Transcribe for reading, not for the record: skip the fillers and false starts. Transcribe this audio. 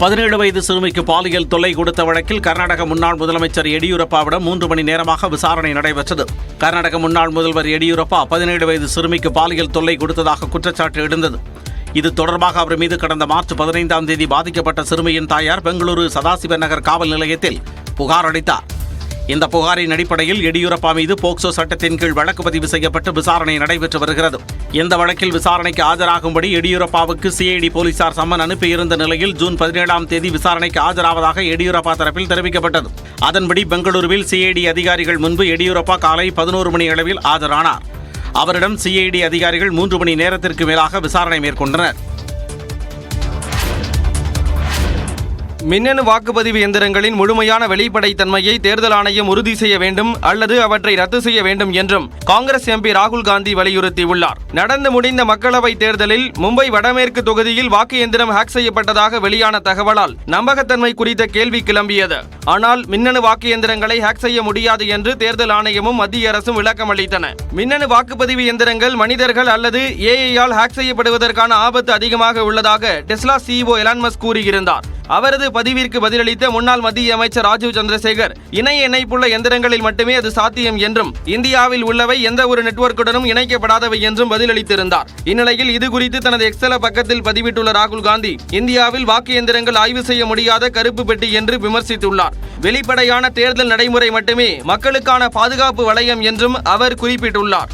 17 வயது சிறுமிக்கு பாலியல் தொல்லை கொடுத்த வழக்கில் கர்நாடக முன்னாள் முதலமைச்சர் எடியூரப்பாவிடம் 3 மணி நேரமாக விசாரணை நடைபெற்றது. கர்நாடக முன்னாள் முதல்வர் எடியூரப்பா 17 வயது சிறுமிக்கு பாலியல் தொல்லை கொடுத்ததாக குற்றச்சாட்டு எழுந்தது. இது தொடர்பாக அவர் மீது கடந்த மார்ச் 15ஆம் தேதி பாதிக்கப்பட்ட சிறுமியின் தாயார் பெங்களூரு சதாசிவ நகர் காவல் நிலையத்தில் புகார் அளித்தார். இந்த புகாரின் அடிப்படையில் எடியூரப்பா மீது போக்சோ சட்டத்தின் கீழ் வழக்கு பதிவு செய்யப்பட்டு விசாரணை நடைபெற்று வருகிறது. இந்த வழக்கில் விசாரணைக்கு ஆஜராகும்படி எடியூரப்பாவுக்கு சிஐடி போலீசார் சம்மன் அனுப்பியிருந்த நிலையில் ஜூன் 17ஆம் தேதி விசாரணைக்கு ஆஜராவதாக எடியூரப்பா தரப்பில் தெரிவிக்கப்பட்டது. அதன்படி பெங்களூருவில் சிஐடி அதிகாரிகள் முன்பு எடியூரப்பா காலை 11 மணி அளவில் ஆஜரானார். அவரிடம் சிஐடி அதிகாரிகள் 3 மணி நேரத்திற்கு மேலாக விசாரணை மேற்கொண்டனர். மின்னணு வாக்குப்பதிவு எந்திரங்களின் முழுமையான வெளிப்படைத்தன்மையை தேர்தல் ஆணையம் உறுதி செய்ய வேண்டும் அல்லது அவற்றை ரத்து செய்ய வேண்டும் என்றும் காங்கிரஸ் எம்பி ராகுல் காந்தி வலியுறுத்தியுள்ளார். நடந்து முடிந்த மக்களவைத் தேர்தலில் மும்பை வடமேற்கு தொகுதியில் வாக்கு எந்திரம் ஹேக் செய்யப்பட்டதாக வெளியான தகவலால் நம்பகத்தன்மை குறித்த கேள்வி கிளம்பியது. ஆனால் மின்னணு வாக்கு எந்திரங்களை ஹேக் செய்ய முடியாது என்று தேர்தல் ஆணையமும் மத்திய அரசும் விளக்கம் அளித்தன. மின்னணு வாக்குப்பதிவு எந்திரங்கள் மனிதர்கள் அல்லது ஏஐயால் ஹேக் செய்யப்படுவதற்கான ஆபத்து அதிகமாக உள்ளதாக டெஸ்லா சிஇஓ எலான் மஸ்க் கூறியிருந்தார். அவரது பதிவிற்கு பதிலளித்த முன்னாள் மத்திய அமைச்சர் ராஜீவ் சந்திரசேகர், இணைய இணைப்புள்ள எந்திரங்களில் மட்டுமே அது சாத்தியம் என்றும் இந்தியாவில் உள்ளவை எந்த ஒரு நெட்வொர்க்குடனும் இணைக்கப்படாதவை என்றும் பதிலளித்திருந்தார். இந்நிலையில் இதுகுறித்து தனது எக்ஸல பக்கத்தில் பதிவிட்டுள்ள ராகுல் காந்தி, இந்தியாவில் வாக்கு எந்திரங்கள் ஆய்வு செய்ய முடியாத கருப்பு பெட்டி என்று விமர்சித்துள்ளார். வெளிப்படையான தேர்தல் நடைமுறை மட்டுமே மக்களுக்கான பாதுகாப்பு வளையம் என்றும் அவர் குறிப்பிட்டுள்ளார்.